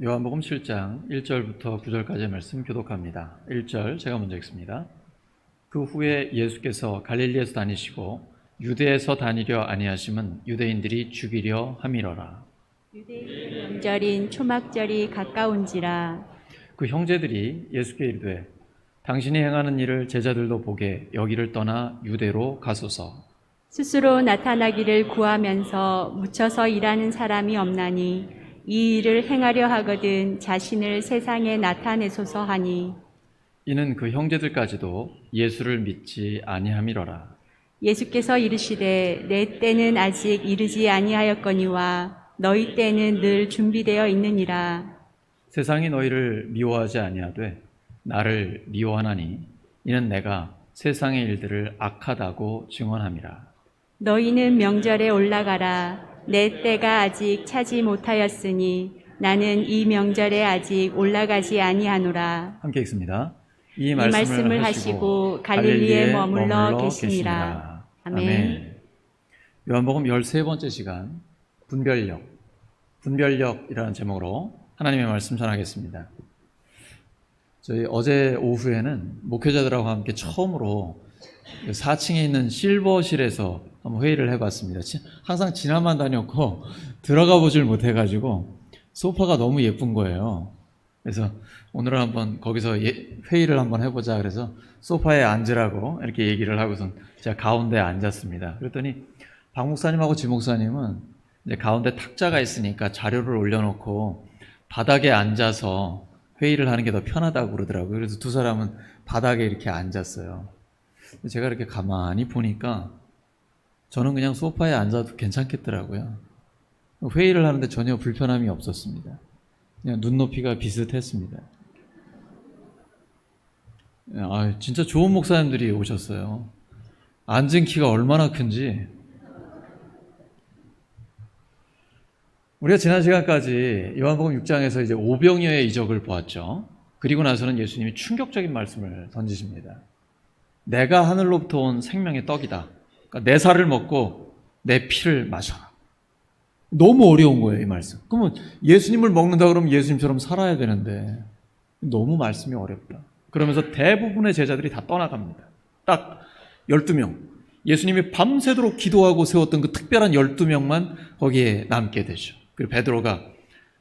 요한복음 7장 1절부터 9절까지의 말씀 교독합니다. 1절 제가 먼저 읽습니다. 그 후에 예수께서 갈릴리에서 다니시고 유대에서 다니려 아니하심은 유대인들이 죽이려 함이러라. 유대인의 명절인 초막절이 가까운지라. 그 형제들이 예수께 이르되 당신이 행하는 일을 제자들도 보게 여기를 떠나 유대로 가소서. 스스로 나타나기를 구하면서 묻혀서 일하는 사람이 없나니 이 일을 행하려 하거든 자신을 세상에 나타내소서 하니, 이는 그 형제들까지도 예수를 믿지 아니함이러라. 예수께서 이르시되 내 때는 아직 이르지 아니하였거니와 너희 때는 늘 준비되어 있느니라. 세상이 너희를 미워하지 아니하되 나를 미워하나니 이는 내가 세상의 일들을 악하다고 증언함이라. 너희는 명절에 올라가라. 내 때가 아직 차지 못하였으니 나는 이 명절에 아직 올라가지 아니하노라. 함께 읽습니다. 이 말씀을 하시고 갈릴리에 머물러 계시니라. 아멘. 요한복음 13번째 시간 분별력이라는 제목으로 하나님의 말씀 전하겠습니다. 저희 어제 오후에는 목회자들하고 함께 처음으로 4층에 있는 실버실에서 한번 회의를 해봤습니다. 항상 지나만 다녔고 들어가 보질 못해가지고 소파가 너무 예쁜 거예요. 그래서 오늘은 한번 거기서 회의를 한번 해보자 그래서 소파에 앉으라고 이렇게 얘기를 하고선 제가 가운데에 앉았습니다. 그랬더니 박 목사님하고 지 목사님은 이제 가운데 탁자가 있으니까 자료를 올려놓고 바닥에 앉아서 회의를 하는 게 더 편하다고 그러더라고요. 그래서 두 사람은 바닥에 이렇게 앉았어요. 제가 이렇게 가만히 보니까 저는 그냥 소파에 앉아도 괜찮겠더라고요. 회의를 하는데 전혀 불편함이 없었습니다. 그냥 눈높이가 비슷했습니다. 진짜 좋은 목사님들이 오셨어요. 앉은 키가 얼마나 큰지. 우리가 지난 시간까지 요한복음 6장에서 이제 오병이어의 이적을 보았죠. 그리고 나서는 예수님이 충격적인 말씀을 던지십니다. 내가 하늘로부터 온 생명의 떡이다. 그러니까 내 살을 먹고 내 피를 마셔라. 너무 어려운 거예요, 이 말씀. 그러면 예수님을 먹는다 그러면 예수님처럼 살아야 되는데 너무 말씀이 어렵다. 그러면서 대부분의 제자들이 다 떠나갑니다. 딱 12명. 예수님이 밤새도록 기도하고 세웠던 그 특별한 12명만 거기에 남게 되죠. 그리고 베드로가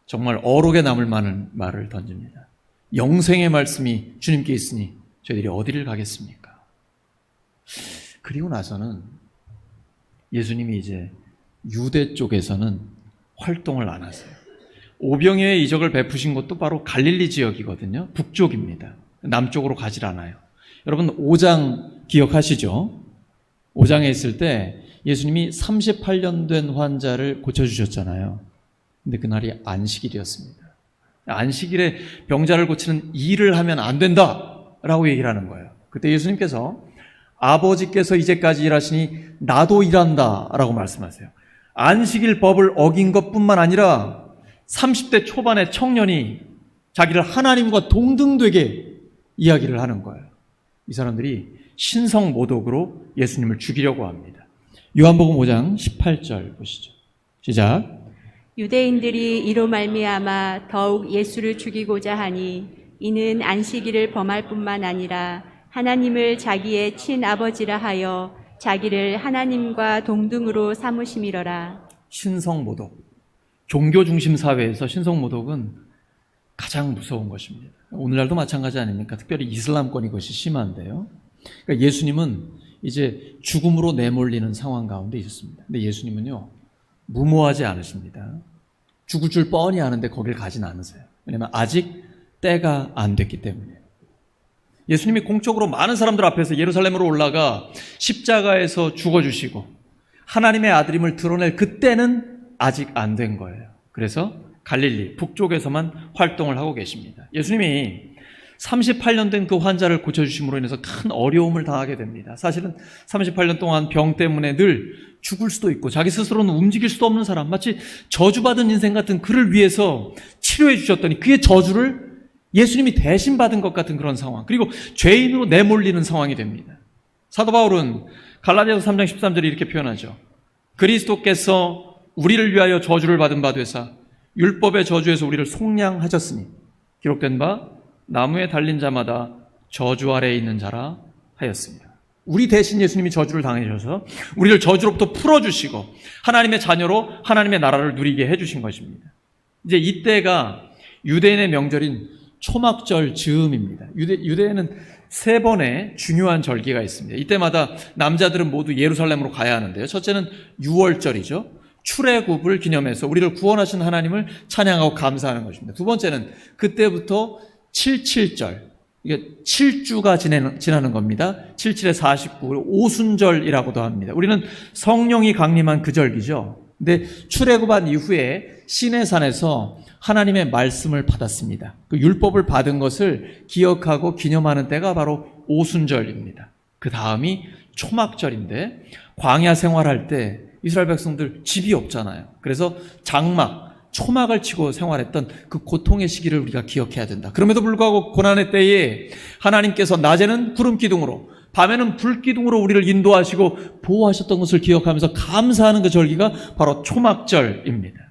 정말 어록에 남을 만한 말을 던집니다. 영생의 말씀이 주님께 있으니 저희들이 어디를 가겠습니까? 그리고 나서는 예수님이 이제 유대 쪽에서는 활동을 안 하세요. 오병이어의 이적을 베푸신 곳도 바로 갈릴리 지역이거든요. 북쪽입니다. 남쪽으로 가질 않아요. 여러분 5장 기억하시죠? 5장에 있을 때 예수님이 38년 된 환자를 고쳐주셨잖아요. 근데 그날이 안식일이었습니다. 안식일에 병자를 고치는 일을 하면 안 된다라고 얘기를 하는 거예요. 그때 예수님께서 아버지께서 이제까지 일하시니 나도 일한다 라고 말씀하세요. 안식일 법을 어긴 것뿐만 아니라 30대 초반의 청년이 자기를 하나님과 동등되게 이야기를 하는 거예요. 이 사람들이 신성모독으로 예수님을 죽이려고 합니다. 요한복음 5장 18절 보시죠. 시작. 유대인들이 이로 말미암아 더욱 예수를 죽이고자 하니 이는 안식일을 범할 뿐만 아니라 하나님을 자기의 친아버지라 하여 자기를 하나님과 동등으로 삼으심이러라. 신성모독. 종교 중심 사회에서 신성모독은 가장 무서운 것입니다. 오늘날도 마찬가지 아닙니까? 특별히 이슬람권 이것이 심한데요. 그러니까 예수님은 이제 죽음으로 내몰리는 상황 가운데 있었습니다. 근데 예수님은요, 무모하지 않으십니다. 죽을 줄 뻔히 아는데 거길 가진 않으세요. 왜냐하면 아직 때가 안 됐기 때문에. 예수님이 공적으로 많은 사람들 앞에서 예루살렘으로 올라가 십자가에서 죽어주시고 하나님의 아들임을 드러낼 그때는 아직 안 된 거예요. 그래서 갈릴리 북쪽에서만 활동을 하고 계십니다. 예수님이 38년 된 그 환자를 고쳐주심으로 인해서 큰 어려움을 당하게 됩니다. 사실은 38년 동안 병 때문에 늘 죽을 수도 있고 자기 스스로는 움직일 수도 없는 사람, 마치 저주받은 인생 같은 그를 위해서 치료해 주셨더니 그의 저주를 예수님이 대신 받은 것 같은 그런 상황, 그리고 죄인으로 내몰리는 상황이 됩니다. 사도 바울은 갈라디아서 3장 13절에 이렇게 표현하죠. 그리스도께서 우리를 위하여 저주를 받은 바 되사 율법의 저주에서 우리를 속량하셨으니 기록된 바 나무에 달린 자마다 저주 아래에 있는 자라 하였습니다. 우리 대신 예수님이 저주를 당하셔서 우리를 저주로부터 풀어주시고 하나님의 자녀로 하나님의 나라를 누리게 해주신 것입니다. 이제 이때가 유대인의 명절인 초막절 즈음입니다. 유대에는 3번의 중요한 절기가 있습니다. 이때마다 남자들은 모두 예루살렘으로 가야 하는데요. 첫째는 6월절이죠. 출애굽을 기념해서 우리를 구원하신 하나님을 찬양하고 감사하는 것입니다. 두 번째는 그때부터 77절, 이게 7주가 지나는 겁니다. 77에 49, 오순절이라고도 합니다. 우리는 성령이 강림한 그 절기죠. 근데 출애굽한 이후에 시내산에서 하나님의 말씀을 받았습니다. 그 율법을 받은 것을 기억하고 기념하는 때가 바로 오순절입니다. 그 다음이 초막절인데 광야 생활할 때 이스라엘 백성들 집이 없잖아요. 그래서 장막, 초막을 치고 생활했던 그 고통의 시기를 우리가 기억해야 된다. 그럼에도 불구하고 고난의 때에 하나님께서 낮에는 구름 기둥으로 밤에는 불 기둥으로 우리를 인도하시고 보호하셨던 것을 기억하면서 감사하는 그 절기가 바로 초막절입니다.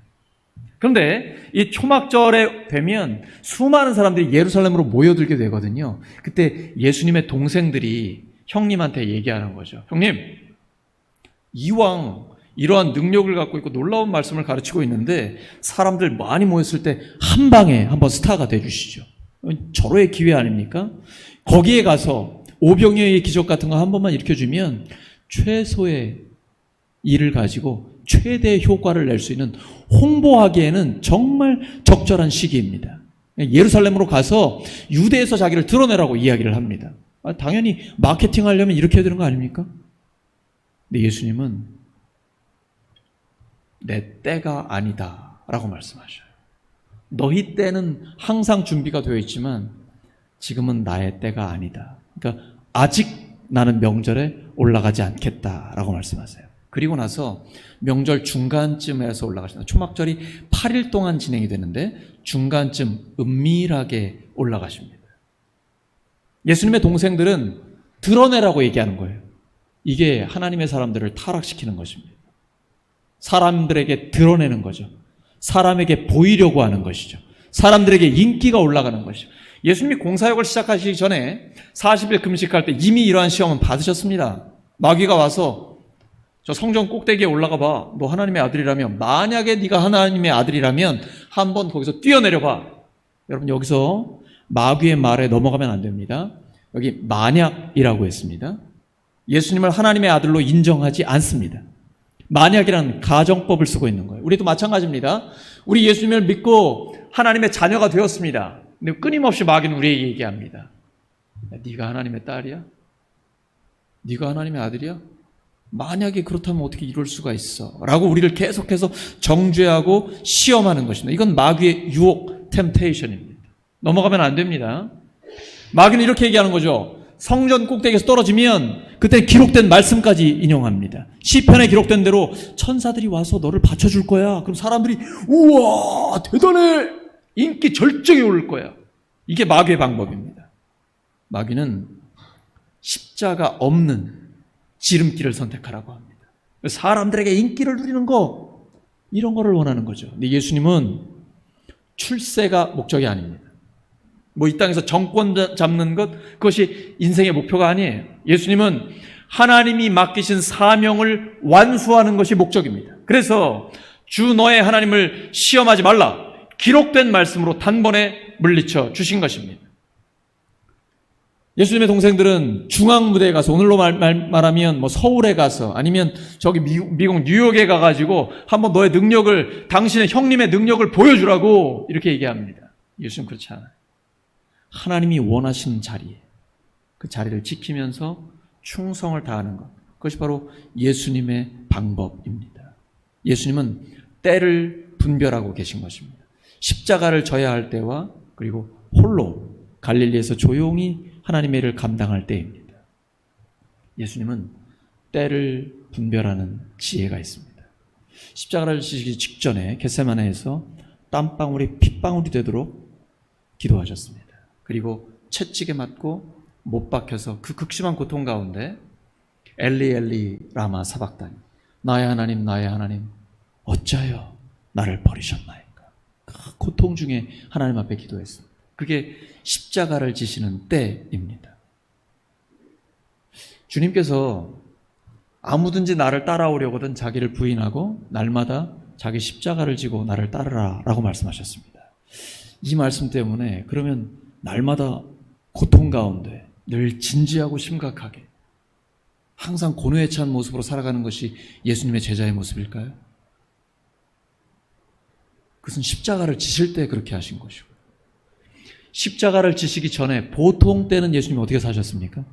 그런데 이 초막절에 되면 수많은 사람들이 예루살렘으로 모여들게 되거든요. 그때 예수님의 동생들이 형님한테 얘기하는 거죠. 형님, 이왕 이러한 능력을 갖고 있고 놀라운 말씀을 가르치고 있는데 사람들 많이 모였을 때 한 방에 한번 스타가 돼주시죠. 절호의 기회 아닙니까? 거기에 가서 오병이어의 기적 같은 거 한 번만 일으켜주면 최소의 일을 가지고 최대의 효과를 낼 수 있는, 홍보하기에는 정말 적절한 시기입니다. 예루살렘으로 가서 유대에서 자기를 드러내라고 이야기를 합니다. 당연히 마케팅하려면 이렇게 해야 되는 거 아닙니까? 근데 예수님은 내 때가 아니다 라고 말씀하셔요. 너희 때는 항상 준비가 되어 있지만 지금은 나의 때가 아니다. 그러니까 아직 나는 명절에 올라가지 않겠다라고 말씀하세요. 그리고 나서 명절 중간쯤에서 올라가신다. 초막절이 8일 동안 진행이 되는데 중간쯤 은밀하게 올라가십니다. 예수님의 동생들은 드러내라고 얘기하는 거예요. 이게 하나님의 사람들을 타락시키는 것입니다. 사람들에게 드러내는 거죠. 사람에게 보이려고 하는 것이죠. 사람들에게 인기가 올라가는 것이죠. 예수님이 공사역을 시작하시기 전에 40일 금식할 때 이미 이러한 시험은 받으셨습니다. 마귀가 와서 저 성전 꼭대기에 올라가 봐. 너 하나님의 아들이라면, 만약에 네가 하나님의 아들이라면 한번 거기서 뛰어내려 봐. 여러분, 여기서 마귀의 말에 넘어가면 안 됩니다. 여기 만약이라고 했습니다. 예수님을 하나님의 아들로 인정하지 않습니다. 만약이라는 가정법을 쓰고 있는 거예요. 우리도 마찬가지입니다. 우리 예수님을 믿고 하나님의 자녀가 되었습니다. 근데 끊임없이 마귀는 우리에게 얘기합니다. 야, 네가 하나님의 딸이야? 네가 하나님의 아들이야? 만약에 그렇다면 어떻게 이럴 수가 있어? 라고 우리를 계속해서 정죄하고 시험하는 것입니다. 이건 마귀의 유혹, 템테이션입니다. 넘어가면 안 됩니다. 마귀는 이렇게 얘기하는 거죠. 성전 꼭대기에서 떨어지면 그때 기록된 말씀까지 인용합니다. 시편에 기록된 대로 천사들이 와서 너를 받쳐줄 거야. 그럼 사람들이 우와 대단해, 인기 절정에 오를 거야. 이게 마귀의 방법입니다. 마귀는 십자가 없는 지름길을 선택하라고 합니다. 사람들에게 인기를 누리는 거, 이런 거를 원하는 거죠. 근데 예수님은 출세가 목적이 아닙니다. 뭐 이 땅에서 정권 잡는 것, 그것이 인생의 목표가 아니에요. 예수님은 하나님이 맡기신 사명을 완수하는 것이 목적입니다. 그래서 주 너의 하나님을 시험하지 말라, 기록된 말씀으로 단번에 물리쳐 주신 것입니다. 예수님의 동생들은 중앙무대에 가서, 오늘로 말하면 뭐 서울에 가서, 아니면 저기 미국 뉴욕에 가가지고 한번 너의 능력을, 당신의 형님의 능력을 보여주라고 이렇게 얘기합니다. 예수님 그렇지 않아요. 하나님이 원하시는 자리에 그 자리를 지키면서 충성을 다하는 것, 그것이 바로 예수님의 방법입니다. 예수님은 때를 분별하고 계신 것입니다. 십자가를 져야 할 때와 그리고 홀로 갈릴리에서 조용히 하나님의 일을 감당할 때입니다. 예수님은 때를 분별하는 지혜가 있습니다. 십자가를 지시기 직전에 겟세마네에서 땀방울이 핏방울이 되도록 기도하셨습니다. 그리고 채찍에 맞고 못 박혀서 그 극심한 고통 가운데 엘리 엘리 라마 사박다니, 나의 하나님 나의 하나님 어찌하여 나를 버리셨나이까. 고통 중에 하나님 앞에 기도했습니다. 그게 십자가를 지시는 때입니다. 주님께서 아무든지 나를 따라오려거든 자기를 부인하고 날마다 자기 십자가를 지고 나를 따르라 라고 말씀하셨습니다. 이 말씀 때문에 그러면 날마다 고통 가운데 늘 진지하고 심각하게 항상 고뇌에 찬 모습으로 살아가는 것이 예수님의 제자의 모습일까요? 그것은 십자가를 지실 때 그렇게 하신 것이고, 십자가를 지시기 전에 보통 때는 예수님이 어떻게 사셨습니까?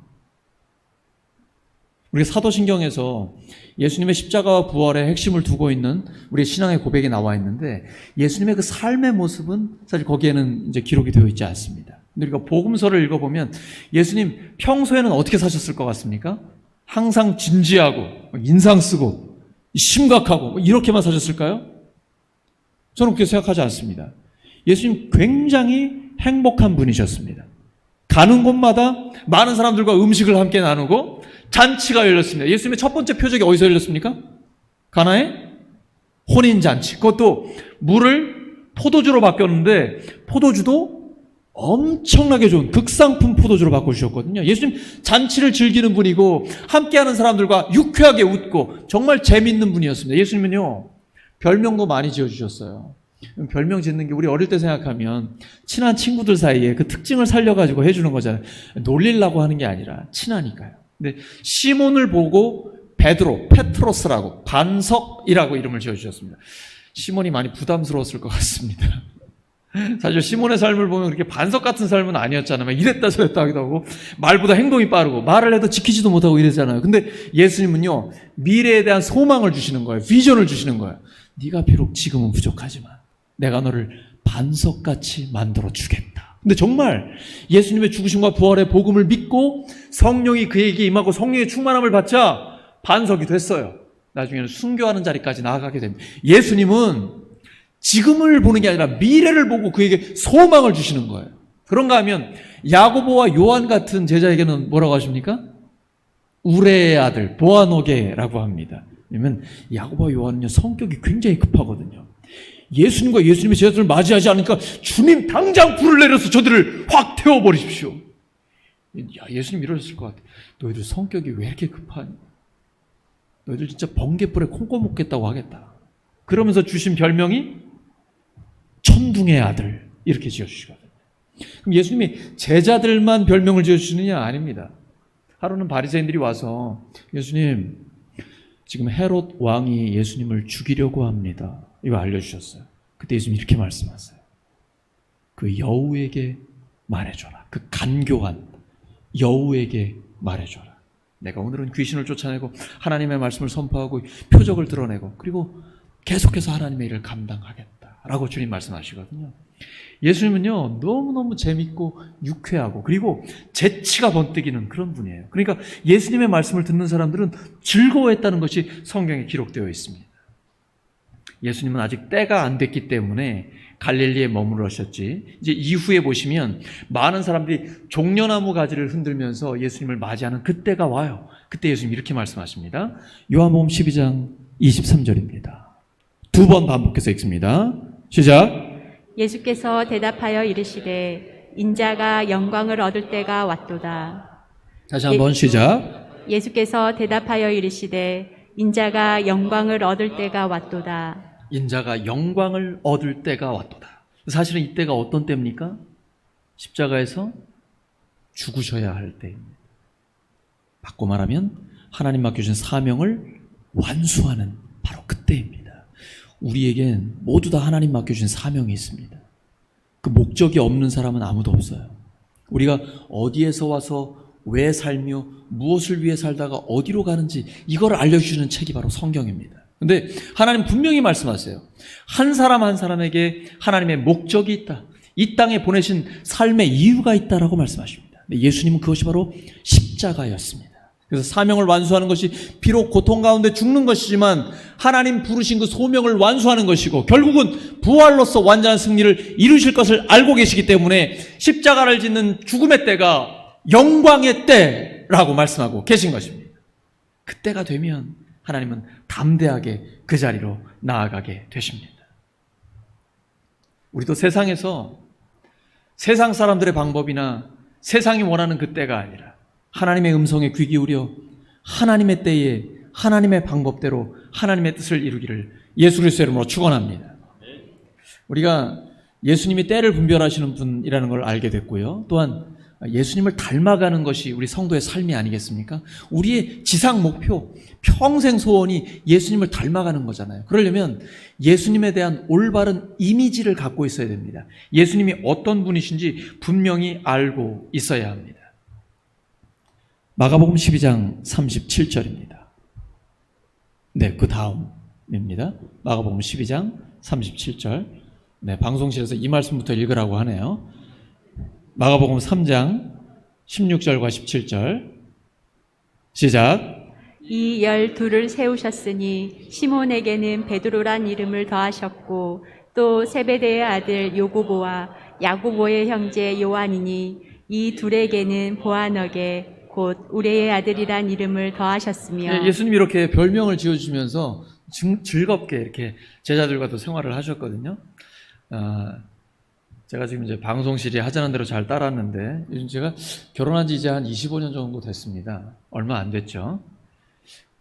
우리가 사도신경에서 예수님의 십자가와 부활의 핵심을 두고 있는 우리의 신앙의 고백이 나와 있는데, 예수님의 그 삶의 모습은 사실 거기에는 이제 기록이 되어 있지 않습니다. 근데 우리가 복음서를 읽어보면 예수님 평소에는 어떻게 사셨을 것 같습니까? 항상 진지하고 인상 쓰고 심각하고 이렇게만 사셨을까요? 저는 그렇게 생각하지 않습니다. 예수님 굉장히 행복한 분이셨습니다. 가는 곳마다 많은 사람들과 음식을 함께 나누고 잔치가 열렸습니다. 예수님의 첫 번째 표적이 어디서 열렸습니까? 가나의 혼인잔치. 그것도 물을 포도주로 바뀌었는데 포도주도 엄청나게 좋은 극상품 포도주로 바꿔주셨거든요. 예수님 잔치를 즐기는 분이고 함께하는 사람들과 유쾌하게 웃고 정말 재미있는 분이었습니다. 예수님은요, 별명도 많이 지어주셨어요. 별명 짓는 게 우리 어릴 때 생각하면 친한 친구들 사이에 그 특징을 살려가지고 해주는 거잖아요. 놀리려고 하는 게 아니라 친하니까요. 근데 시몬을 보고 베드로, 페트로스라고, 반석이라고 이름을 지어주셨습니다. 시몬이 많이 부담스러웠을 것 같습니다. 사실 시몬의 삶을 보면 그렇게 반석 같은 삶은 아니었잖아요. 이랬다 저랬다 하기도 하고 말보다 행동이 빠르고 말을 해도 지키지도 못하고 이랬잖아요. 근데 예수님은요, 미래에 대한 소망을 주시는 거예요. 비전을 주시는 거예요. 네가 비록 지금은 부족하지만 내가 너를 반석같이 만들어 주겠다. 근데 정말 예수님의 죽으심과 부활의 복음을 믿고 성령이 그에게 임하고 성령의 충만함을 받자 반석이 됐어요. 나중에는 순교하는 자리까지 나아가게 됩니다. 예수님은 지금을 보는 게 아니라 미래를 보고 그에게 소망을 주시는 거예요. 그런가 하면 야고보와 요한 같은 제자에게는 뭐라고 하십니까? 우레의 아들 보아노게라고 합니다. 왜냐면 야고보와 요한은요, 성격이 굉장히 급하거든요. 예수님과 예수님의 제자들을 맞이하지 않으니까 주님 당장 불을 내려서 저들을 확 태워버리십시오. 야, 예수님 이러셨을 것 같아. 너희들 성격이 왜 이렇게 급하니? 너희들 진짜 번개불에 콩고 먹겠다고 하겠다. 그러면서 주신 별명이 천둥의 아들 이렇게 지어주시거든요. 그럼 예수님이 제자들만 별명을 지어주시느냐? 아닙니다. 하루는 바리새인들이 와서 예수님, 지금 헤롯 왕이 예수님을 죽이려고 합니다. 이거 알려주셨어요. 그때 예수님이 이렇게 말씀하세요. 그 여우에게 말해줘라. 그 간교한 여우에게 말해줘라. 내가 오늘은 귀신을 쫓아내고 하나님의 말씀을 선포하고 표적을 드러내고 그리고 계속해서 하나님의 일을 감당하겠다라고 주님 말씀하시거든요. 예수님은요, 너무너무 재밌고 유쾌하고 그리고 재치가 번뜩이는 그런 분이에요. 그러니까 예수님의 말씀을 듣는 사람들은 즐거워했다는 것이 성경에 기록되어 있습니다. 예수님은 아직 때가 안 됐기 때문에 갈릴리에 머무르셨지, 이제 이후에 보시면 많은 사람들이 종려나무 가지를 흔들면서 예수님을 맞이하는 그때가 와요. 그때 예수님이 이렇게 말씀하십니다. 요한복음 12장 23절입니다. 두 번 반복해서 읽습니다. 시작. 예수께서 대답하여 이르시되 인자가 영광을 얻을 때가 왔도다. 다시 한번 시작. 예수께서 대답하여 이르시되 인자가 영광을 얻을 때가 왔도다. 인자가 영광을 얻을 때가 왔도다. 사실은 이때가 어떤 때입니까? 십자가에서 죽으셔야 할 때입니다. 바꿔 말하면 하나님 맡겨주신 사명을 완수하는 바로 그때입니다. 우리에겐 모두 다 하나님 맡겨주신 사명이 있습니다. 그 목적이 없는 사람은 아무도 없어요. 우리가 어디에서 와서 왜 살며 무엇을 위해 살다가 어디로 가는지 이걸 알려주시는 책이 바로 성경입니다. 근데 하나님 분명히 말씀하세요. 한 사람 한 사람에게 하나님의 목적이 있다. 이 땅에 보내신 삶의 이유가 있다라고 말씀하십니다. 예수님은 그것이 바로 십자가였습니다. 그래서 사명을 완수하는 것이 비록 고통 가운데 죽는 것이지만 하나님 부르신 그 소명을 완수하는 것이고 결국은 부활로서 완전한 승리를 이루실 것을 알고 계시기 때문에 십자가를 짓는 죽음의 때가 영광의 때라고 말씀하고 계신 것입니다. 그때가 되면 하나님은 담대하게 그 자리로 나아가게 되십니다. 우리도 세상에서 세상 사람들의 방법이나 세상이 원하는 그 때가 아니라 하나님의 음성에 귀 기울여 하나님의 때에 하나님의 방법대로 하나님의 뜻을 이루기를 예수 그리스도의 이름으로 축원합니다. 우리가 예수님이 때를 분별하시는 분이라는 걸 알게 됐고요. 또한 예수님을 닮아가는 것이 우리 성도의 삶이 아니겠습니까? 우리의 지상 목표, 평생 소원이 예수님을 닮아가는 거잖아요. 그러려면 예수님에 대한 올바른 이미지를 갖고 있어야 됩니다. 예수님이 어떤 분이신지 분명히 알고 있어야 합니다. 마가복음 12장 37절입니다. 네, 그 다음입니다. 마가복음 12장 37절. 네, 방송실에서 이 말씀부터 읽으라고 하네요. 마가복음 3장 16절과 17절 시작. 이 12를 세우셨으니 시몬에게는 베드로란 이름을 더하셨고 또 세베대의 아들 요고보와 야고보의 형제 요한이니 이 둘에게는 보아너게 곧 우레의 아들이란 이름을 더하셨으며. 예수님이 이렇게 별명을 지어주시면서 즐겁게 이렇게 제자들과도 생활을 하셨거든요. 제가 지금 이제 방송실이 하자는 대로 잘 따랐는데 요즘 제가 결혼한 지 이제 한 25년 정도 됐습니다. 얼마 안 됐죠.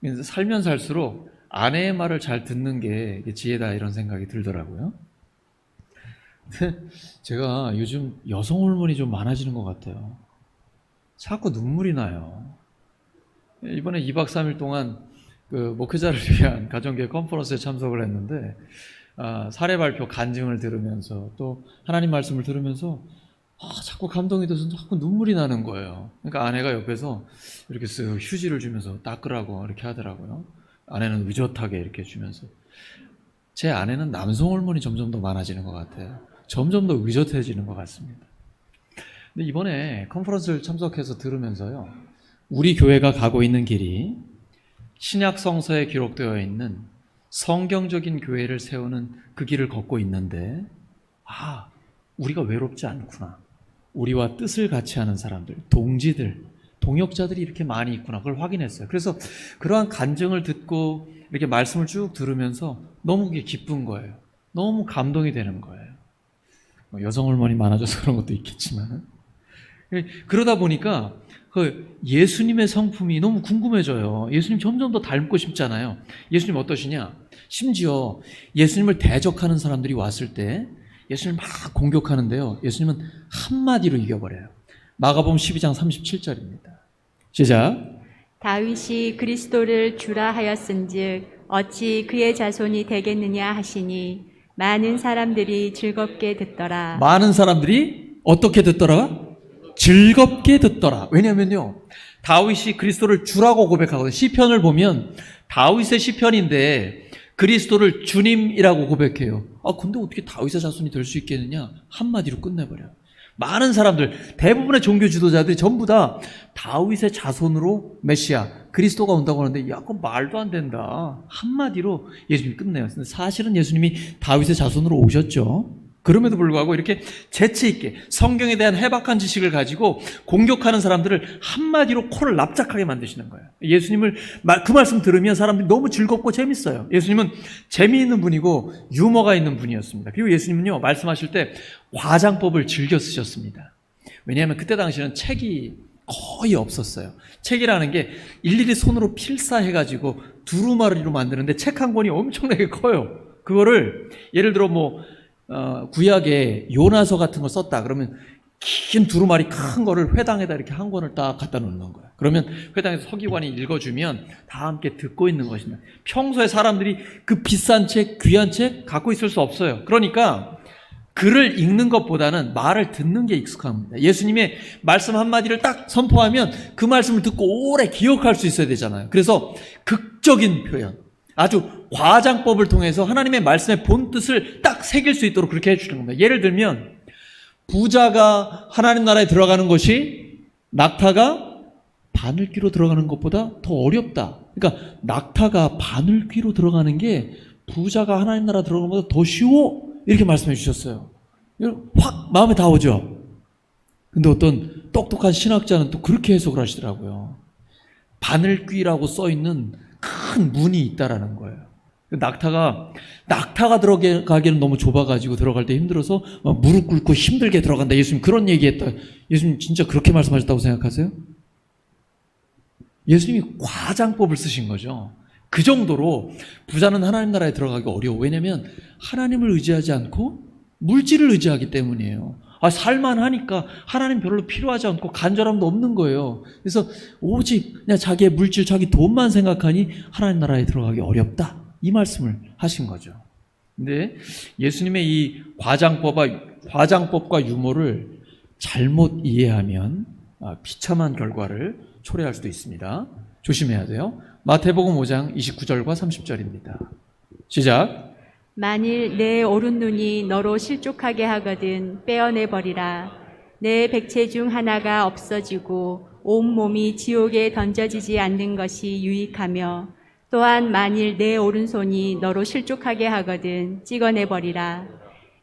그래서 살면 살수록 아내의 말을 잘 듣는 게 지혜다 이런 생각이 들더라고요. 근데 제가 요즘 여성 호르몬이 좀 많아지는 것 같아요. 자꾸 눈물이 나요. 이번에 2박 3일 동안 그 목회자를 위한 가정교회 컨퍼런스에 참석을 했는데 사례 발표 간증을 들으면서 또 하나님 말씀을 들으면서 자꾸 감동이 돼서 자꾸 눈물이 나는 거예요. 그러니까 아내가 옆에서 이렇게 쓱 휴지를 주면서 닦으라고 이렇게 하더라고요. 아내는 의젓하게 이렇게 주면서. 제 아내는 남성 호르몬이 점점 더 많아지는 것 같아요. 점점 더 의젓해지는 것 같습니다. 근데 이번에 컨퍼런스를 참석해서 들으면서요, 우리 교회가 가고 있는 길이 신약 성서에 기록되어 있는 성경적인 교회를 세우는 그 길을 걷고 있는데, 우리가 외롭지 않구나. 우리와 뜻을 같이 하는 사람들, 동지들, 동역자들이 이렇게 많이 있구나. 그걸 확인했어요. 그래서 그러한 간증을 듣고 이렇게 말씀을 쭉 들으면서 너무 기쁜 거예요. 너무 감동이 되는 거예요. 여성 호르몬이 많아져서 그런 것도 있겠지만. 그러다 보니까 그 예수님의 성품이 너무 궁금해져요. 예수님 점점 더 닮고 싶잖아요. 예수님 어떠시냐? 심지어 예수님을 대적하는 사람들이 왔을 때 예수님을 막 공격하는데요, 예수님은 한마디로 이겨버려요. 마가복음 12장 37절입니다. 시작. 다윗이 그리스도를 주라 하였은즉 어찌 그의 자손이 되겠느냐 하시니 많은 사람들이 즐겁게 듣더라. 많은 사람들이 어떻게 듣더라? 즐겁게 듣더라. 왜냐면요, 다윗이 그리스도를 주라고 고백하거든요. 시편을 보면 다윗의 시편인데 그리스도를 주님이라고 고백해요. 근데 어떻게 다윗의 자손이 될 수 있겠느냐? 한마디로 끝내버려요. 많은 사람들, 대부분의 종교 지도자들이 전부 다 다윗의 자손으로 메시아, 그리스도가 온다고 하는데, 그건 말도 안 된다. 한마디로 예수님이 끝내요. 근데 사실은 예수님이 다윗의 자손으로 오셨죠. 그럼에도 불구하고 이렇게 재치 있게 성경에 대한 해박한 지식을 가지고 공격하는 사람들을 한마디로 코를 납작하게 만드시는 거예요. 예수님을 그 말씀 들으면 사람들이 너무 즐겁고 재밌어요. 예수님은 재미있는 분이고 유머가 있는 분이었습니다. 그리고 예수님은요, 말씀하실 때 화장법을 즐겨 쓰셨습니다. 왜냐하면 그때 당시에는 책이 거의 없었어요. 책이라는 게 일일이 손으로 필사해가지고 두루마리로 만드는데 책 한 권이 엄청나게 커요. 그거를 예를 들어 구약에 요나서 같은 거 썼다 그러면 긴 두루마리 큰 거를 회당에다 이렇게 한 권을 딱 갖다 놓는 거예요. 그러면 회당에서 서기관이 읽어주면 다 함께 듣고 있는 것입니다. 평소에 사람들이 그 비싼 책, 귀한 책 갖고 있을 수 없어요. 그러니까 글을 읽는 것보다는 말을 듣는 게 익숙합니다. 예수님의 말씀 한마디를 딱 선포하면 그 말씀을 듣고 오래 기억할 수 있어야 되잖아요. 그래서 극적인 표현, 아주 과장법을 통해서 하나님의 말씀의 본뜻을 딱 새길 수 있도록 그렇게 해주는 겁니다. 예를 들면 부자가 하나님 나라에 들어가는 것이 낙타가 바늘귀로 들어가는 것보다 더 어렵다. 그러니까 낙타가 바늘귀로 들어가는 게 부자가 하나님 나라 들어가는 것보다 더 쉬워. 이렇게 말씀해 주셨어요. 확 마음에 다 오죠. 근데 어떤 똑똑한 신학자는 또 그렇게 해석을 하시더라고요. 바늘귀라고 써있는 큰 문이 있다라는 거예요. 낙타가 들어가기는 너무 좁아가지고 들어갈 때 힘들어서 막 무릎 꿇고 힘들게 들어간다. 예수님 그런 얘기했다. 예수님 진짜 그렇게 말씀하셨다고 생각하세요? 예수님이 과장법을 쓰신 거죠. 그 정도로 부자는 하나님 나라에 들어가기 어려워. 왜냐하면 하나님을 의지하지 않고 물질을 의지하기 때문이에요. 살만하니까 하나님 별로 필요하지 않고 간절함도 없는 거예요. 그래서 오직 그냥 자기의 물질, 자기 돈만 생각하니 하나님 나라에 들어가기 어렵다. 이 말씀을 하신 거죠. 근데 예수님의 이 과장법과 유머를 잘못 이해하면 비참한 결과를 초래할 수도 있습니다. 조심해야 돼요. 마태복음 5장 29절과 30절입니다. 시작. 만일 내 오른눈이 너로 실족하게 하거든 빼어내버리라. 내 백체 중 하나가 없어지고 온 몸이 지옥에 던져지지 않는 것이 유익하며, 또한 만일 내 오른손이 너로 실족하게 하거든 찍어내버리라.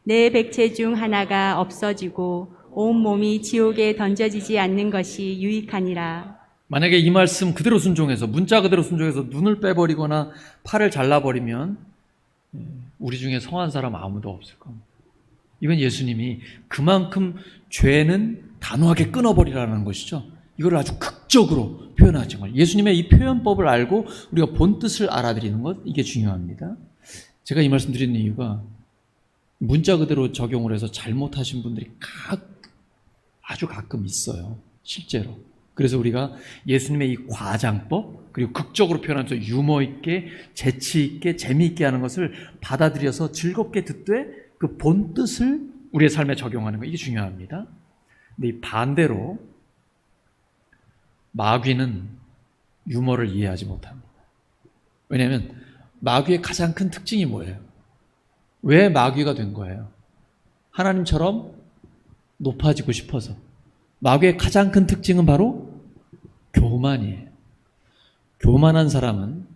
내 백체 중 하나가 없어지고 온 몸이 지옥에 던져지지 않는 것이 유익하니라. 만약에 이 말씀 그대로 순종해서, 문자 그대로 순종해서 눈을 빼버리거나 팔을 잘라버리면 우리 중에 성한 사람 아무도 없을 겁니다. 이건 예수님이 그만큼 죄는 단호하게 끊어버리라는 것이죠. 이걸 아주 극적으로 표현하신 거예요. 예수님의 이 표현법을 알고 우리가 본 뜻을 알아들이는 것, 이게 중요합니다. 제가 이 말씀 드리는 이유가 문자 그대로 적용을 해서 잘못하신 분들이 아주 가끔 있어요. 실제로. 그래서 우리가 예수님의 이 과장법, 그리고 극적으로 표현하면서 유머 있게, 재치 있게, 재미있게 하는 것을 받아들여서 즐겁게 듣되 그 본 뜻을 우리의 삶에 적용하는 거, 이게 중요합니다. 근데 이 반대로 마귀는 유머를 이해하지 못합니다. 왜냐하면 마귀의 가장 큰 특징이 뭐예요? 왜 마귀가 된 거예요? 하나님처럼 높아지고 싶어서. 마귀의 가장 큰 특징은 바로 교만이에요. 교만한 사람은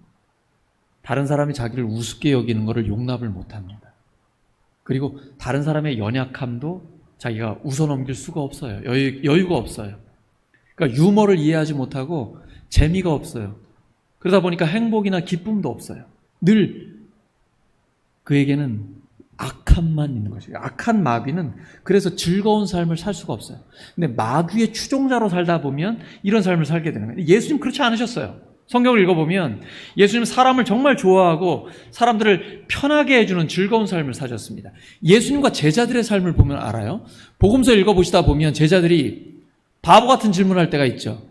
다른 사람이 자기를 우습게 여기는 것을 용납을 못합니다. 그리고 다른 사람의 연약함도 자기가 웃어넘길 수가 없어요. 여유가 없어요. 그러니까 유머를 이해하지 못하고 재미가 없어요. 그러다 보니까 행복이나 기쁨도 없어요. 늘 그에게는 악함만 있는 것이에요. 악한 마귀는 그래서 즐거운 삶을 살 수가 없어요. 근데 마귀의 추종자로 살다 보면 이런 삶을 살게 되는 거예요. 예수님 그렇지 않으셨어요. 성경을 읽어보면 예수님 사람을 정말 좋아하고 사람들을 편하게 해주는 즐거운 삶을 사셨습니다. 예수님과 제자들의 삶을 보면 알아요. 복음서 읽어보시다 보면 제자들이 바보 같은 질문할 때가 있죠.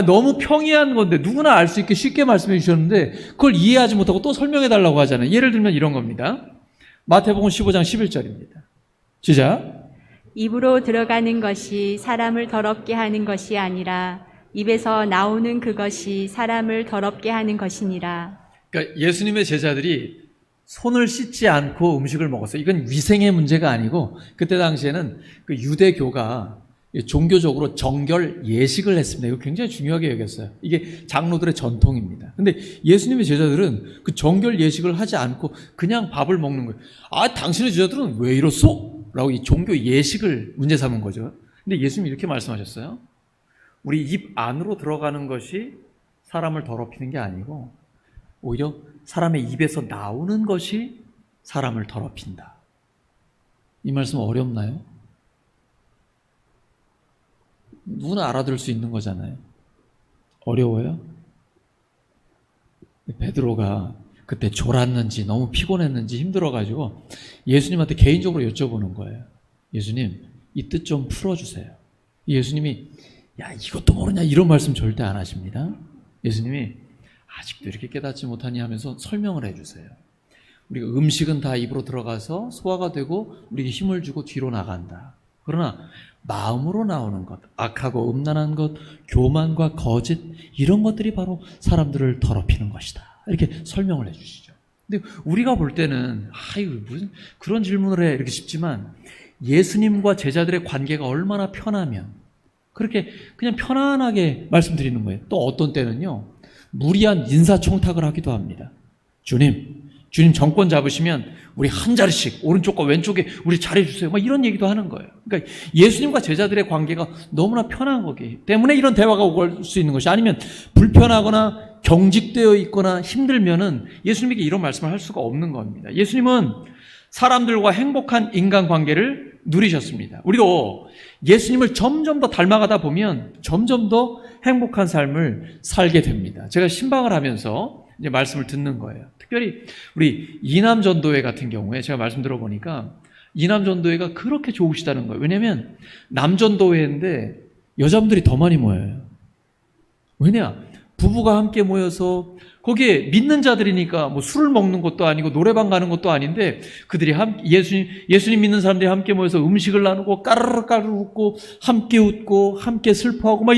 너무 평이한 건데 누구나 알 수 있게 쉽게 말씀해 주셨는데 그걸 이해하지 못하고 또 설명해 달라고 하잖아요. 예를 들면 이런 겁니다. 마태복음 15장 11절입니다. 시작. 입으로 들어가는 것이 사람을 더럽게 하는 것이 아니라 입에서 나오는 그것이 사람을 더럽게 하는 것이니라. 그러니까 예수님의 제자들이 손을 씻지 않고 음식을 먹었어요. 이건 위생의 문제가 아니고 그때 당시에는 그 유대교가 종교적으로 정결 예식을 했습니다. 이거 굉장히 중요하게 여겼어요. 이게 장로들의 전통입니다. 근데 예수님의 제자들은 그 정결 예식을 하지 않고 그냥 밥을 먹는 거예요. 당신의 제자들은 왜 이렇소? 라고 이 종교 예식을 문제 삼은 거죠. 근데 예수님이 이렇게 말씀하셨어요. 우리 입 안으로 들어가는 것이 사람을 더럽히는 게 아니고 오히려 사람의 입에서 나오는 것이 사람을 더럽힌다. 이 말씀 어렵나요? 누구나 알아들을 수 있는 거잖아요. 어려워요? 베드로가 그때 졸았는지 너무 피곤했는지 힘들어가지고 예수님한테 개인적으로 여쭤보는 거예요. 예수님, 이 뜻 좀 풀어주세요. 예수님이 이것도 모르냐 이런 말씀 절대 안 하십니다. 예수님이 아직도 이렇게 깨닫지 못하니 하면서 설명을 해주세요. 우리가 음식은 다 입으로 들어가서 소화가 되고 우리에게 힘을 주고 뒤로 나간다. 그러나 마음으로 나오는 것, 악하고 음란한 것, 교만과 거짓, 이런 것들이 바로 사람들을 더럽히는 것이다. 이렇게 설명을 해주시죠. 근데 우리가 볼 때는 무슨 그런 질문을 해 이렇게 싶지만 예수님과 제자들의 관계가 얼마나 편하면 그렇게 그냥 편안하게 말씀드리는 거예요. 또 어떤 때는요 무리한 인사청탁을 하기도 합니다. 주님, 주님 정권 잡으시면 우리 한 자리씩 오른쪽과 왼쪽에 우리 잘해주세요. 막 이런 얘기도 하는 거예요. 그러니까 예수님과 제자들의 관계가 너무나 편한 거기 때문에 이런 대화가 올 수 있는 것이, 아니면 불편하거나 경직되어 있거나 힘들면은 예수님에게 이런 말씀을 할 수가 없는 겁니다. 예수님은 사람들과 행복한 인간관계를 누리셨습니다. 우리도 예수님을 점점 더 닮아가다 보면 점점 더 행복한 삶을 살게 됩니다. 제가 신방을 하면서 이제 말씀을 듣는 거예요. 특별히 우리 이남전도회 같은 경우에 제가 말씀 들어보니까 이남전도회가 그렇게 좋으시다는 거예요. 왜냐하면 남전도회인데 여자분들이 더 많이 모여요. 왜냐? 부부가 함께 모여서 거기에 믿는 자들이니까 뭐 술을 먹는 것도 아니고 노래방 가는 것도 아닌데 그들이 예수님 믿는 사람들이 함께 모여서 음식을 나누고 까르르 웃고 함께 웃고 함께 슬퍼하고 막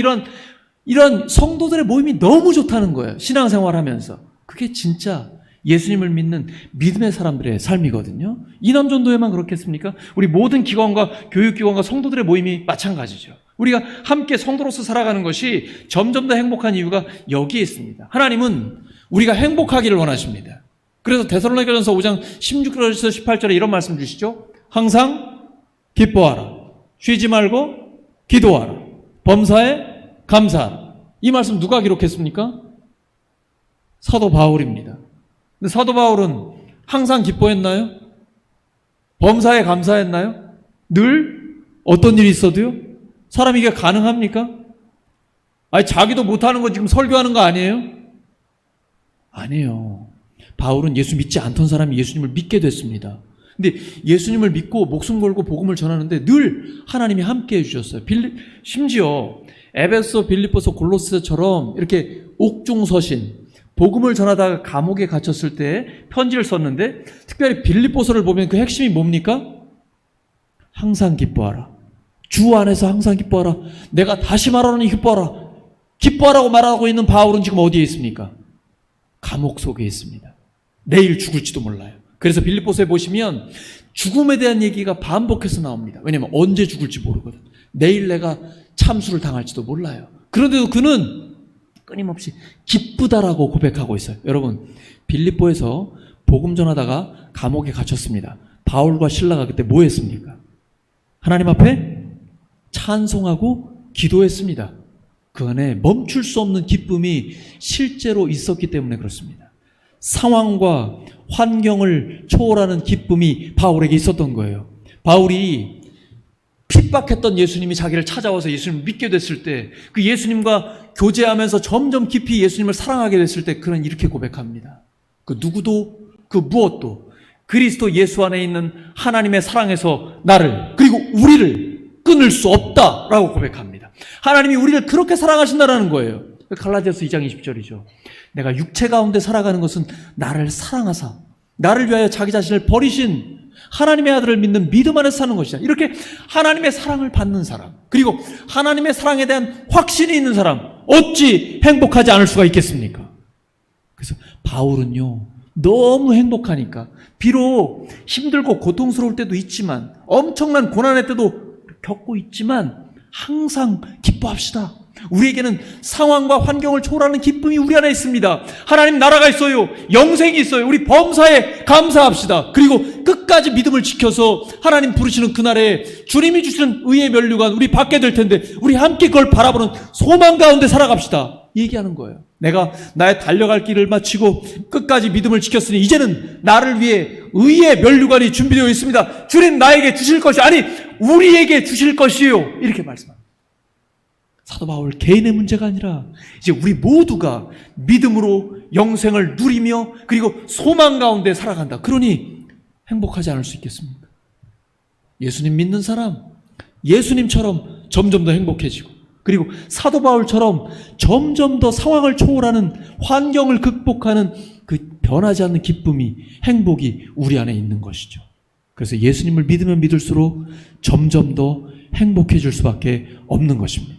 이런 성도들의 모임이 너무 좋다는 거예요. 신앙생활 하면서. 그게 진짜 예수님을 믿는 믿음의 사람들의 삶이거든요. 이남전도회만 그렇겠습니까? 우리 모든 기관과 교육기관과 성도들의 모임이 마찬가지죠. 우리가 함께 성도로서 살아가는 것이 점점 더 행복한 이유가 여기에 있습니다. 하나님은 우리가 행복하기를 원하십니다. 그래서 데살로니가전서 5장 16절에서 18절에 이런 말씀 주시죠. 항상 기뻐하라. 쉬지 말고 기도하라. 범사에 감사하라. 이 말씀 누가 기록했습니까? 사도 바울입니다. 근데 사도 바울은 항상 기뻐했나요? 범사에 감사했나요? 늘 어떤 일이 있어도요? 사람이 이게 가능합니까? 아니, 자기도 못하는 거 지금 설교하는 거 아니에요? 아니에요. 바울은 예수 믿지 않던 사람이 예수님을 믿게 됐습니다. 근데 예수님을 믿고 목숨 걸고 복음을 전하는데 늘 하나님이 함께 해주셨어요. 심지어 에베소, 빌립보서, 골로새처럼 이렇게 옥중서신, 복음을 전하다가 감옥에 갇혔을 때 편지를 썼는데 특별히 빌립보서를 보면 그 핵심이 뭡니까? 항상 기뻐하라. 주 안에서 항상 기뻐하라. 내가 다시 말하노니 기뻐하라. 기뻐하라고 말하고 있는 바울은 지금 어디에 있습니까? 감옥 속에 있습니다. 내일 죽을지도 몰라요. 그래서 빌립보서에 보시면 죽음에 대한 얘기가 반복해서 나옵니다. 왜냐하면 언제 죽을지 모르거든. 내일 내가 참수를 당할지도 몰라요. 그런데도 그는 끊임없이 기쁘다라고 고백하고 있어요. 여러분, 빌립보에서 복음 전하다가 감옥에 갇혔습니다. 바울과 실라가 그때 뭐 했습니까? 하나님 앞에 찬송하고 기도했습니다. 그 안에 멈출 수 없는 기쁨이 실제로 있었기 때문에 그렇습니다. 상황과 환경을 초월하는 기쁨이 바울에게 있었던 거예요. 바울이 핍박했던 예수님이 자기를 찾아와서 예수님을 믿게 됐을 때, 그 예수님과 교제하면서 점점 깊이 예수님을 사랑하게 됐을 때 그는 이렇게 고백합니다. 그 누구도 그 무엇도 그리스도 예수 안에 있는 하나님의 사랑에서 나를, 그리고 우리를 끊을 수 없다라고 고백합니다. 하나님이 우리를 그렇게 사랑하신다라는 거예요. 갈라디아서 2장 20절이죠. 내가 육체 가운데 살아가는 것은 나를 사랑하사 나를 위하여 자기 자신을 버리신 하나님의 아들을 믿는 믿음 안에서 사는 것이다. 이렇게 하나님의 사랑을 받는 사람, 그리고 하나님의 사랑에 대한 확신이 있는 사람, 어찌 행복하지 않을 수가 있겠습니까? 그래서 바울은요, 너무 행복하니까, 비록 힘들고 고통스러울 때도 있지만, 엄청난 고난의 때도 겪고 있지만 항상 기뻐합시다. 우리에게는 상황과 환경을 초월하는 기쁨이 우리 안에 있습니다. 하나님 나라가 있어요. 영생이 있어요. 우리 범사에 감사합시다. 그리고 끝까지 믿음을 지켜서 하나님 부르시는 그날에 주님이 주시는 의의 면류관 우리 받게 될 텐데 우리 함께 그걸 바라보는 소망 가운데 살아갑시다. 얘기하는 거예요. 내가 나의 달려갈 길을 마치고 끝까지 믿음을 지켰으니 이제는 나를 위해 의의 면류관이 준비되어 있습니다. 주님 나에게 주실 것이 아니 우리에게 주실 것이요. 이렇게 말씀합니다. 사도 바울 개인의 문제가 아니라 이제 우리 모두가 믿음으로 영생을 누리며 그리고 소망 가운데 살아간다. 그러니 행복하지 않을 수 있겠습니까? 예수님 믿는 사람, 예수님처럼 점점 더 행복해지고 그리고 사도 바울처럼 점점 더 상황을 초월하는 환경을 극복하는 그 변하지 않는 기쁨이, 행복이 우리 안에 있는 것이죠. 그래서 예수님을 믿으면 믿을수록 점점 더 행복해질 수밖에 없는 것입니다.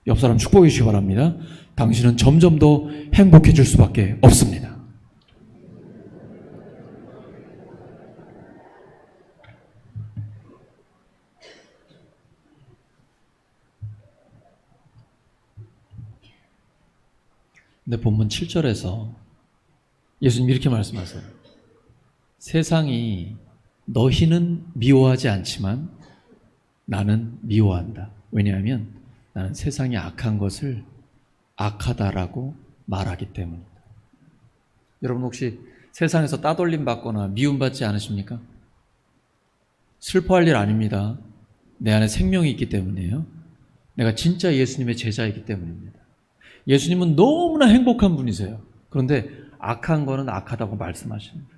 옆 사람 축복해 주시기 바랍니다. 당신은 점점 더 행복해질 수밖에 없습니다. 근데 본문 7절에서 예수님 이렇게 말씀하세요. 세상이 너희는 미워하지 않지만 나는 미워한다. 왜냐하면 나는 세상이 악한 것을 악하다라고 말하기 때문이다. 여러분 혹시 세상에서 따돌림 받거나 미움받지 않으십니까? 슬퍼할 일 아닙니다. 내 안에 생명이 있기 때문이에요. 내가 진짜 예수님의 제자이기 때문입니다. 예수님은 너무나 행복한 분이세요. 그런데 악한 거는 악하다고 말씀하시는 분이에요.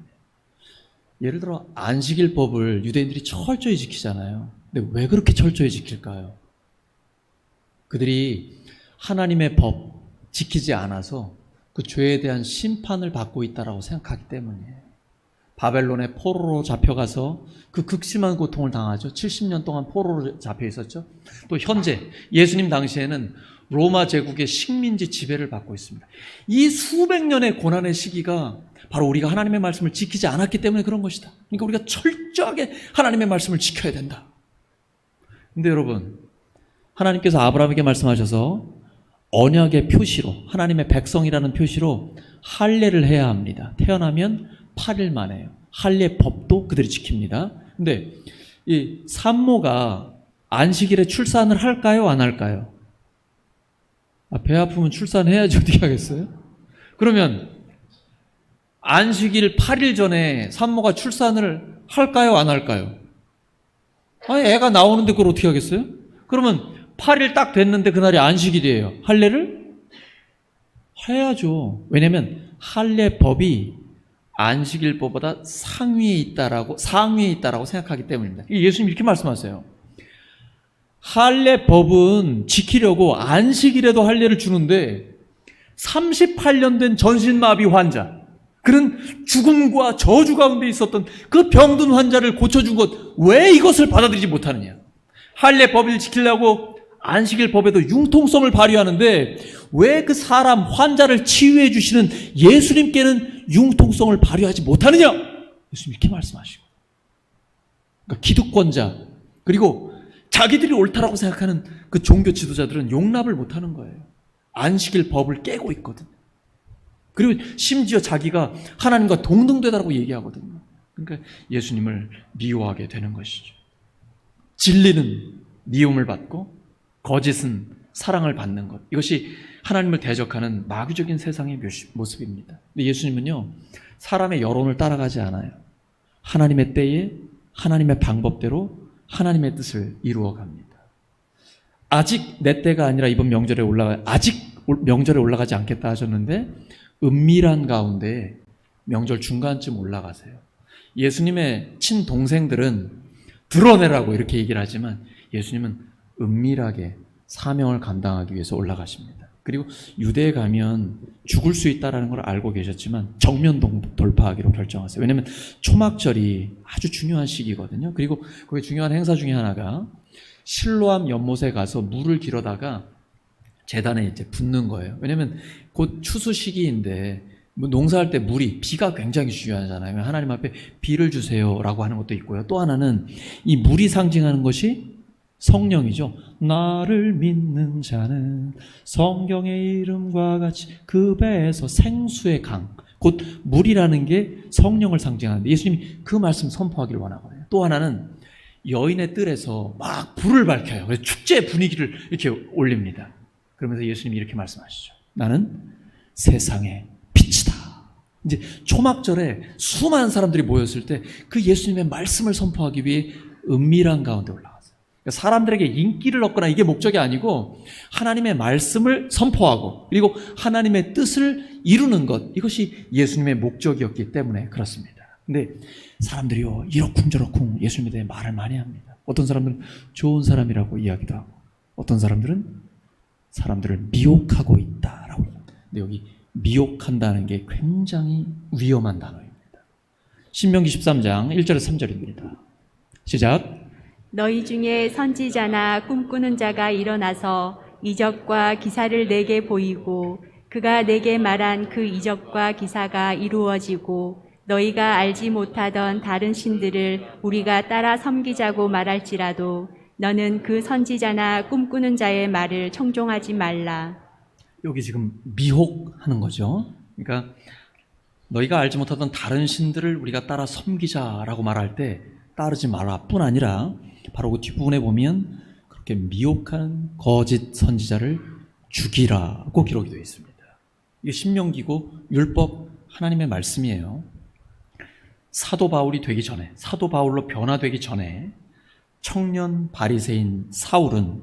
예를 들어 안식일법을 유대인들이 철저히 지키잖아요. 근데 왜 그렇게 철저히 지킬까요? 그들이 하나님의 법 지키지 않아서 그 죄에 대한 심판을 받고 있다고 생각하기 때문이에요. 바벨론의 포로로 잡혀가서 그 극심한 고통을 당하죠. 70년 동안 포로로 잡혀 있었죠. 또 현재 예수님 당시에는 로마 제국의 식민지 지배를 받고 있습니다. 이 수백 년의 고난의 시기가 바로 우리가 하나님의 말씀을 지키지 않았기 때문에 그런 것이다. 그러니까 우리가 철저하게 하나님의 말씀을 지켜야 된다. 근데 여러분, 하나님께서 아브라함에게 말씀하셔서 언약의 표시로, 하나님의 백성이라는 표시로 할례를 해야 합니다. 태어나면 8일 만에요. 할례 법도 그들이 지킵니다. 근데 이 산모가 안식일에 출산을 할까요? 안 할까요? 배 아프면 출산해야지 어떻게 하겠어요? 그러면 안식일 8일 전에 산모가 출산을 할까요? 안 할까요? 아니 애가 나오는데 그걸 어떻게 하겠어요? 그러면 8일 딱 됐는데 그날이 안식일이에요. 할례를 해야죠. 왜냐하면 할례법이 안식일법보다 상위에 있다라고 생각하기 때문입니다. 예수님 이렇게 말씀하세요. 할례법은 지키려고 안식일에도 할례를 주는데 38년 된 전신마비 환자, 그는 죽음과 저주 가운데 있었던 그 병든 환자를 고쳐준 것, 왜 이것을 받아들이지 못하느냐? 할례법을 지키려고 안식일 법에도 융통성을 발휘하는데 왜 그 사람 환자를 치유해 주시는 예수님께는 융통성을 발휘하지 못하느냐? 예수님 이렇게 말씀하시고, 그러니까 기득권자 그리고 자기들이 옳다라고 생각하는 그 종교 지도자들은 용납을 못하는 거예요. 안식일 법을 깨고 있거든. 그리고 심지어 자기가 하나님과 동등되다라고 얘기하거든요. 그러니까 예수님을 미워하게 되는 것이죠. 진리는 미움을 받고 거짓은 사랑을 받는 것. 이것이 하나님을 대적하는 마귀적인 세상의 모습입니다. 근데 예수님은요, 사람의 여론을 따라가지 않아요. 하나님의 때에 하나님의 방법대로 하나님의 뜻을 이루어 갑니다. 아직 내 때가 아니라 이번 명절에 아직 명절에 올라가지 않겠다 하셨는데 은밀한 가운데 명절 중간쯤 올라가세요. 예수님의 친동생들은 드러내라고 이렇게 얘기를 하지만 예수님은 은밀하게 사명을 감당하기 위해서 올라가십니다. 그리고 유대에 가면 죽을 수 있다는 걸 알고 계셨지만 정면 돌파하기로 결정하세요. 왜냐하면 초막절이 아주 중요한 시기거든요. 그리고 거기 중요한 행사 중에 하나가 실로암 연못에 가서 물을 길어다가 제단에 이제 붓는 거예요. 왜냐하면 곧 추수 시기인데 농사할 때 비가 굉장히 중요하잖아요. 하나님 앞에 비를 주세요라고 하는 것도 있고요. 또 하나는 이 물이 상징하는 것이 성령이죠. 나를 믿는 자는 성경의 이름과 같이 그 배에서 생수의 강, 곧 물이라는 게 성령을 상징하는데 예수님이 그 말씀 선포하기를 원하거든요. 또 하나는 여인의 뜰에서 막 불을 밝혀요. 그래서 축제 분위기를 이렇게 올립니다. 그러면서 예수님이 이렇게 말씀하시죠. 나는 세상의 빛이다. 이제 초막절에 수많은 사람들이 모였을 때 그 예수님의 말씀을 선포하기 위해 은밀한 가운데 올라갔어요. 사람들에게 인기를 얻거나 이게 목적이 아니고 하나님의 말씀을 선포하고 그리고 하나님의 뜻을 이루는 것, 이것이 예수님의 목적이었기 때문에 그렇습니다. 근데 사람들이요 이러쿵저러쿵 예수님에 대해 말을 많이 합니다. 어떤 사람들은 좋은 사람이라고 이야기도 하고 어떤 사람들은 사람들을 미혹하고 있다라고 합니다. 근데 여기 미혹한다는 게 굉장히 위험한 단어입니다. 신명기 13장 1절에서 3절입니다. 시작. 너희 중에 선지자나 꿈꾸는 자가 일어나서 이적과 기사를 내게 보이고 그가 내게 말한 그 이적과 기사가 이루어지고 너희가 알지 못하던 다른 신들을 우리가 따라 섬기자고 말할지라도 너는 그 선지자나 꿈꾸는 자의 말을 청종하지 말라. 여기 지금 미혹하는 거죠. 그러니까 너희가 알지 못하던 다른 신들을 우리가 따라 섬기자라고 말할 때 따르지 마라 뿐 아니라 바로 그 뒷부분에 보면 그렇게 미혹하는 거짓 선지자를 죽이라고 기록이 되어 있습니다. 이게 신명기고 율법 하나님의 말씀이에요. 사도 바울이 되기 전에, 사도 바울로 변화되기 전에 청년 바리새인 사울은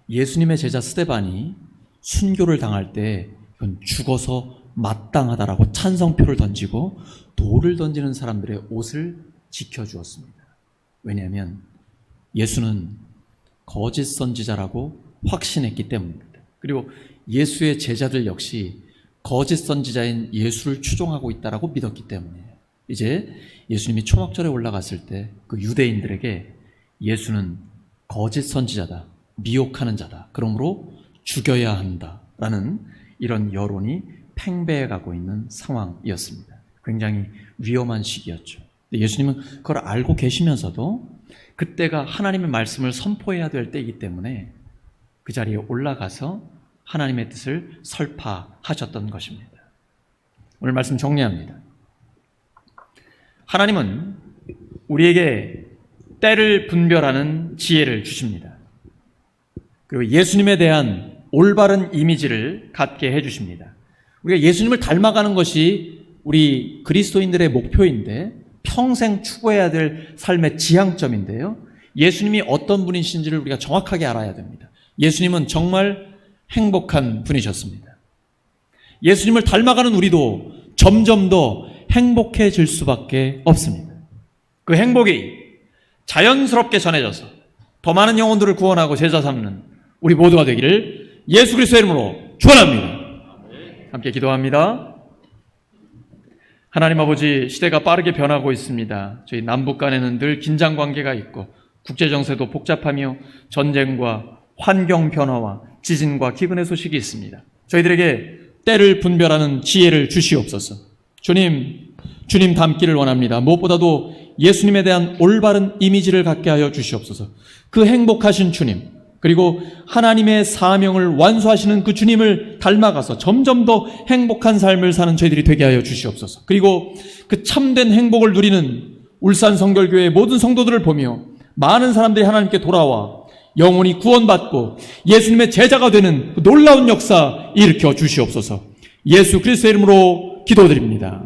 예수님의 제자 스데반이 순교를 당할 때 이건 죽어서 마땅하다라고 찬성표를 던지고 돌을 던지는 사람들의 옷을 지켜주었습니다. 왜냐하면 예수는 거짓 선지자라고 확신했기 때문입니다. 그리고 예수의 제자들 역시 거짓 선지자인 예수를 추종하고 있다라고 믿었기 때문이에요. 이제 예수님이 초막절에 올라갔을 때 그 유대인들에게 예수는 거짓 선지자다, 미혹하는 자다, 그러므로 죽여야 한다라는 이런 여론이 팽배해가고 있는 상황이었습니다. 굉장히 위험한 시기였죠. 예수님은 그걸 알고 계시면서도 그때가 하나님의 말씀을 선포해야 될 때이기 때문에 그 자리에 올라가서 하나님의 뜻을 설파하셨던 것입니다. 오늘 말씀 정리합니다. 하나님은 우리에게 때를 분별하는 지혜를 주십니다. 그리고 예수님에 대한 올바른 이미지를 갖게 해주십니다. 우리가 예수님을 닮아가는 것이 우리 그리스도인들의 목표인데 평생 추구해야 될 삶의 지향점인데요. 예수님이 어떤 분이신지를 우리가 정확하게 알아야 됩니다. 예수님은 정말 행복한 분이셨습니다. 예수님을 닮아가는 우리도 점점 더 행복해질 수밖에 없습니다. 그 행복이 자연스럽게 전해져서 더 많은 영혼들을 구원하고 제자 삼는 우리 모두가 되기를 예수 그리스도의 이름으로 축원합니다. 함께 기도합니다. 하나님 아버지, 시대가 빠르게 변하고 있습니다. 저희 남북 간에는 늘 긴장 관계가 있고 국제정세도 복잡하며 전쟁과 환경 변화와 지진과 기근의 소식이 있습니다. 저희들에게 때를 분별하는 지혜를 주시옵소서. 주님 닮기를 원합니다. 무엇보다도 예수님에 대한 올바른 이미지를 갖게 하여 주시옵소서. 그 행복하신 주님, 그리고 하나님의 사명을 완수하시는 그 주님을 닮아가서 점점 더 행복한 삶을 사는 저희들이 되게 하여 주시옵소서. 그리고 그 참된 행복을 누리는 울산 성결교회의 모든 성도들을 보며 많은 사람들이 하나님께 돌아와 영혼이 구원받고 예수님의 제자가 되는 그 놀라운 역사 일으켜 주시옵소서. 예수 그리스도의 이름으로 기도드립니다.